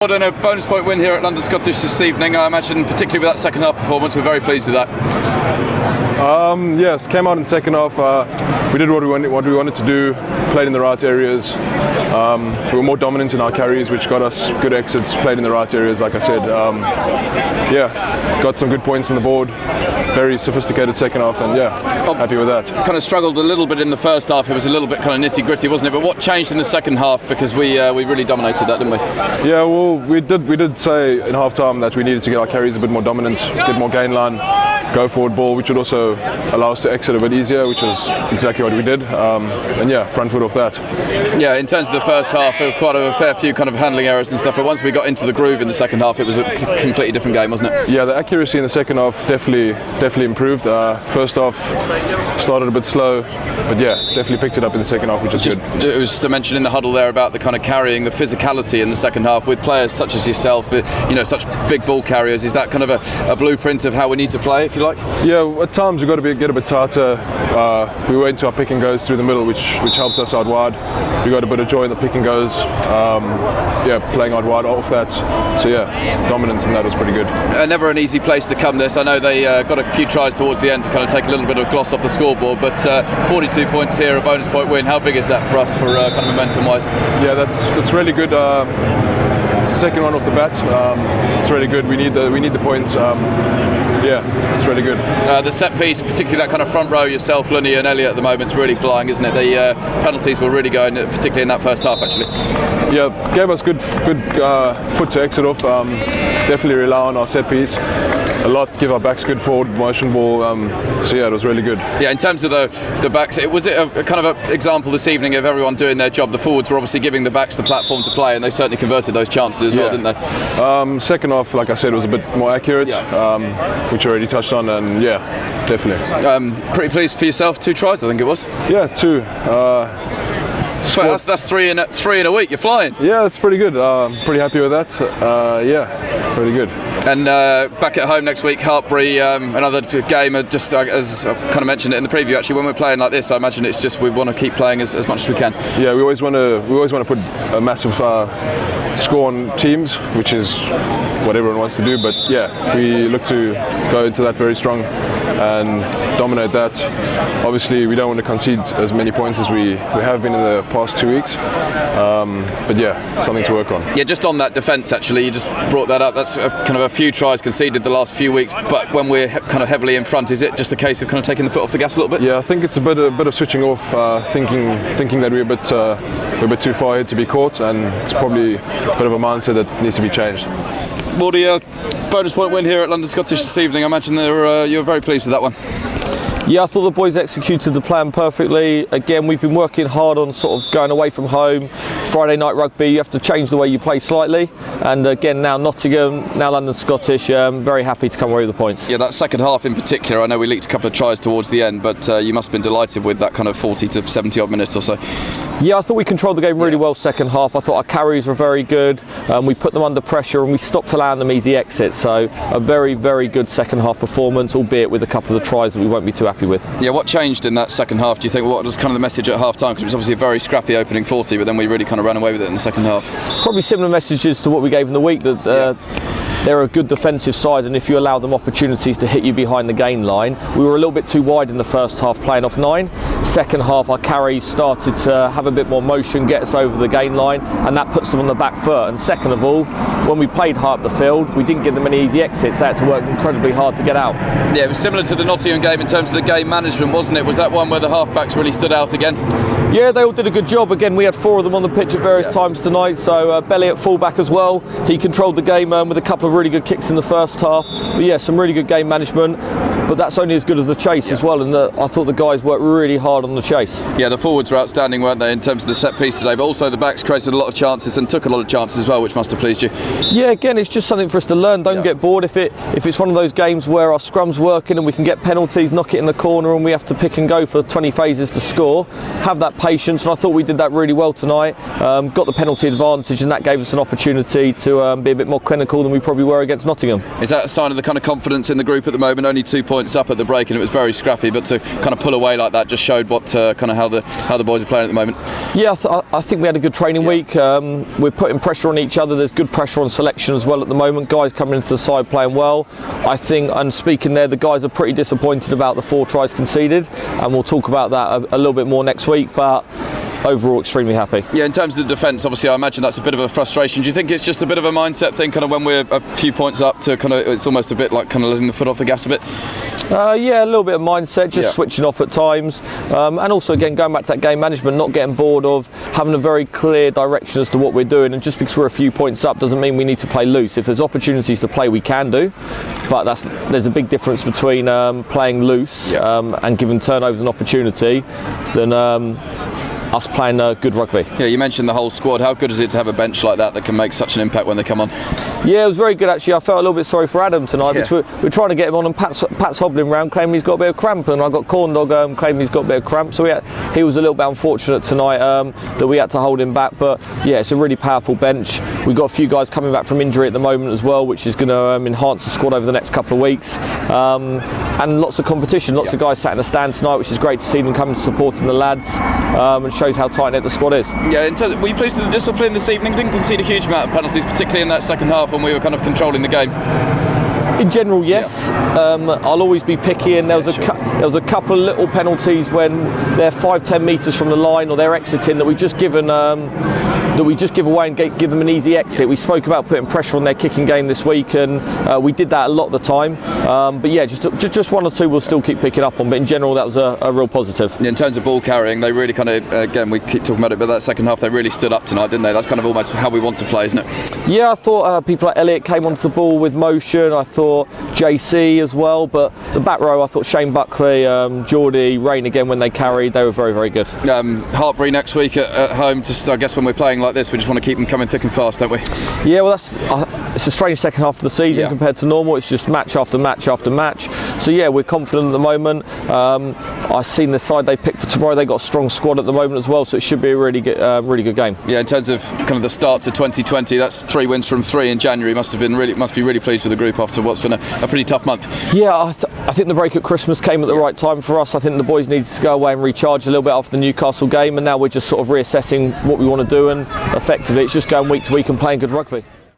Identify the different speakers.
Speaker 1: Well done, a bonus point win here at London Scottish this evening. I imagine, particularly with that second half performance, we're very pleased with that.
Speaker 2: Yes, came out in the second half. We did what we wanted to do, played in the right areas. We were more dominant in our carries, which got us good exits, played in the right areas, like I said. Got some good points on the board. Very sophisticated second half, and happy with that.
Speaker 1: Kind of struggled a little bit in the first half. It was a little bit kind of nitty-gritty, wasn't it? But what changed in the second half? Because we really dominated that, didn't we?
Speaker 2: Yeah, well, we did say in half-time that we needed to get our carries a bit more dominant, get more gain line, go forward ball, which would also allow us to exit a bit easier, which is exactly what we did. Front foot off that.
Speaker 1: Yeah, in terms of the first half, there were quite a fair few kind of handling errors and stuff, but once we got into the groove in the second half, it was a completely different game, wasn't it?
Speaker 2: Yeah, the accuracy in the second half definitely improved. First half started a bit slow, but definitely picked it up in the second half, which is good.
Speaker 1: It was to mention in the huddle there about the kind of carrying, the physicality in the second half with players such as yourself, such big ball carriers. Is that kind of a blueprint of how we need to play, if you like?
Speaker 2: Yeah, at times we've got to get a bit tighter. We went to our pick and goes through the middle, which helped us out wide. We got a bit of joy in the pick and goes. Playing out wide off that. So dominance in that was pretty good.
Speaker 1: Never an easy place to come this. I know they got a few tries towards the end to kind of take a little bit of gloss off the scoreboard, but 42 points here, a bonus point win. How big is that for us, for kind of momentum-wise?
Speaker 2: Yeah, that's really good. It's the second one off the bat. It's really good. We need the points. It's really good.
Speaker 1: The set piece, particularly that kind of front row, yourself, Lunny and Elliot at the moment, is really flying, isn't it? The penalties were really going, particularly in that first half, actually.
Speaker 2: Yeah, gave us good foot to exit off. Definitely rely on our set piece a lot, give our backs good forward motion ball. It was really good. Yeah,
Speaker 1: in terms of the backs, was it a kind of an example this evening of everyone doing their job? The forwards were obviously giving the backs the platform to play, and they certainly converted those chances as well, didn't they?
Speaker 2: Second half, like I said, was a bit more accurate, which I already touched on, and definitely.
Speaker 1: Pretty pleased for yourself. 2 tries, I think it was.
Speaker 2: Yeah, 2.
Speaker 1: That's three in a week. You're flying.
Speaker 2: Yeah, that's pretty good. Pretty happy with that. Pretty good.
Speaker 1: And back at home next week, Hartbury, another game. Just as I kind of mentioned it in the preview, actually, when we're playing like this, I imagine it's just we want to keep playing as much as we can.
Speaker 2: Yeah, we always want to put a massive score on teams, which is what everyone wants to do. But we look to go into that very strong and dominate that. Obviously, we don't want to concede as many points as we have been in the past 2 weeks. Something to work on. Yeah,
Speaker 1: just on that defence, actually, you just brought that up. That's kind of a few tries conceded the last few weeks, but when we're kind of heavily in front, is it just a case of kind of taking the foot off the gas a little bit?
Speaker 2: Yeah, I think it's a bit of switching off, thinking that we're a bit too far ahead to be caught, and it's probably a bit of a mindset that needs to be changed.
Speaker 1: Mordy, bonus point win here at London Scottish this evening. I imagine you're very pleased with that one.
Speaker 3: Yeah, I thought the boys executed the plan perfectly. Again, we've been working hard on sort of going away from home. Friday night rugby, you have to change the way you play slightly. And again, now Nottingham, now London Scottish, very happy to come away with the points.
Speaker 1: Yeah, that second half in particular, I know we leaked a couple of tries towards the end, but you must have been delighted with that kind of 40 to 70 odd minutes or so.
Speaker 3: Yeah, I thought we controlled the game really well second half. I thought our carries were very good. We put them under pressure and we stopped allowing them easy exits. So a very, very good second half performance, albeit with a couple of the tries that we won't be too happy with.
Speaker 1: Yeah, what changed in that second half, do you think? What was kind of the message at half time? Because it was obviously a very scrappy opening 40, but then we really kind of ran away with it in the second half.
Speaker 3: Probably similar messages to what we gave in the week, that they're a good defensive side, and if you allow them opportunities to hit you behind the gain line. We were a little bit too wide in the first half, playing off 9. Second half, our carries started to have a bit more motion, get us over the gain line, and that puts them on the back foot. And second of all, when we played high up the field, we didn't give them any easy exits. They had to work incredibly hard to get out.
Speaker 1: Yeah, it was similar to the Nottingham game in terms of the game management, wasn't it? Was that one where the half-backs really stood out again?
Speaker 3: Yeah, they all did a good job. Again, we had 4 of them on the pitch at various times tonight. So Belly at fullback as well. He controlled the game with a couple of really good kicks in the first half. But yeah, some really good game management. But that's only as good as the chase as well. And I thought the guys worked really hard on the chase.
Speaker 1: Yeah, the forwards were outstanding, weren't they, in terms of the set piece today? But also the backs created a lot of chances and took a lot of chances as well, which must have pleased you.
Speaker 3: Yeah, again, it's just something for us to learn. Don't get bored. If it's one of those games where our scrum's working and we can get penalties, knock it in the corner, and we have to pick and go for 20 phases to score, have that patience. And I thought we did that really well tonight. Got the penalty advantage, and that gave us an opportunity to be a bit more clinical than we probably were against Nottingham.
Speaker 1: Is that a sign of the kind of confidence in the group at the moment? Only 2 points points up at the break, and it was very scrappy. But to kind of pull away like that just showed what kind of how the boys are playing at the moment.
Speaker 3: Yeah, I think we had a good training week. We're putting pressure on each other. There's good pressure on selection as well at the moment. Guys coming into the side playing well. I think, and speaking there, the guys are pretty disappointed about the 4 tries conceded, and we'll talk about that a little bit more next week. But overall, extremely happy.
Speaker 1: Yeah, in terms of the defence, obviously I imagine that's a bit of a frustration. Do you think it's just a bit of a mindset thing, kind of when we're a few points up, to kind of, it's almost a bit like kind of letting the foot off the gas a bit?
Speaker 3: Yeah, a little bit of mindset, just switching off at times, and also again going back to that game management, not getting bored of having a very clear direction as to what we're doing. And just because we're a few points up doesn't mean we need to play loose. If there's opportunities to play, we can do, but there's a big difference between playing loose and giving turnovers an opportunity than us playing good rugby.
Speaker 1: Yeah, you mentioned the whole squad. How good is it to have a bench like that can make such an impact when they come on?
Speaker 3: Yeah, it was very good actually. I felt a little bit sorry for Adam tonight, because we're trying to get him on, and Pat's hobbling around claiming he's got a bit of cramp, and I got Corn Dog claiming he's got a bit of cramp, so he was a little bit unfortunate tonight that we had to hold him back. But yeah, it's a really powerful bench. We've got a few guys coming back from injury at the moment as well, which is going to enhance the squad over the next couple of weeks, and lots of competition, lots of guys sat in the stand tonight, which is great to see them coming to supporting the lads, and shows how tight-knit the squad is.
Speaker 1: Yeah, were you pleased with the discipline this evening? Didn't concede a huge amount of penalties, particularly in that second half when we were kind of controlling the game.
Speaker 3: In general, yes. I'll always be picky, and there was a couple of little penalties when they're 5-10 metres from the line, or they're exiting, that we just give away and give them an easy exit. We spoke about putting pressure on their kicking game this week, and we did that a lot of the time. But yeah, just 1 or 2 we'll still keep picking up on. But in general, that was a real positive.
Speaker 1: In terms of ball carrying, they really kind of, again, we keep talking about it, but that second half they really stood up tonight, didn't they? That's kind of almost how we want to play, isn't it?
Speaker 3: Yeah, I thought people like Elliot came onto the ball with motion. I thought JC as well, but the back row, I thought Shane Buckley, Geordie, Rain again when they carried, they were very, very good.
Speaker 1: Hartbury next week at home. Just I guess when we're playing like this, we just want to keep them coming thick and fast, don't we?
Speaker 3: Yeah, well, it's a strange second half of the season compared to normal. It's just match after match after match. So yeah, we're confident at the moment. I've seen the side they picked for tomorrow. They've got a strong squad at the moment as well, so it should be a really good game. Yeah,
Speaker 1: in terms of kind of the start to 2020, that's 3 wins from 3 in January. Must be really pleased with the group after what's been a pretty tough month.
Speaker 3: Yeah, I think the break at Christmas came at the right time for us. I think the boys needed to go away and recharge a little bit after the Newcastle game, and now we're just sort of reassessing what we want to do, and effectively it's just going week to week and playing good rugby.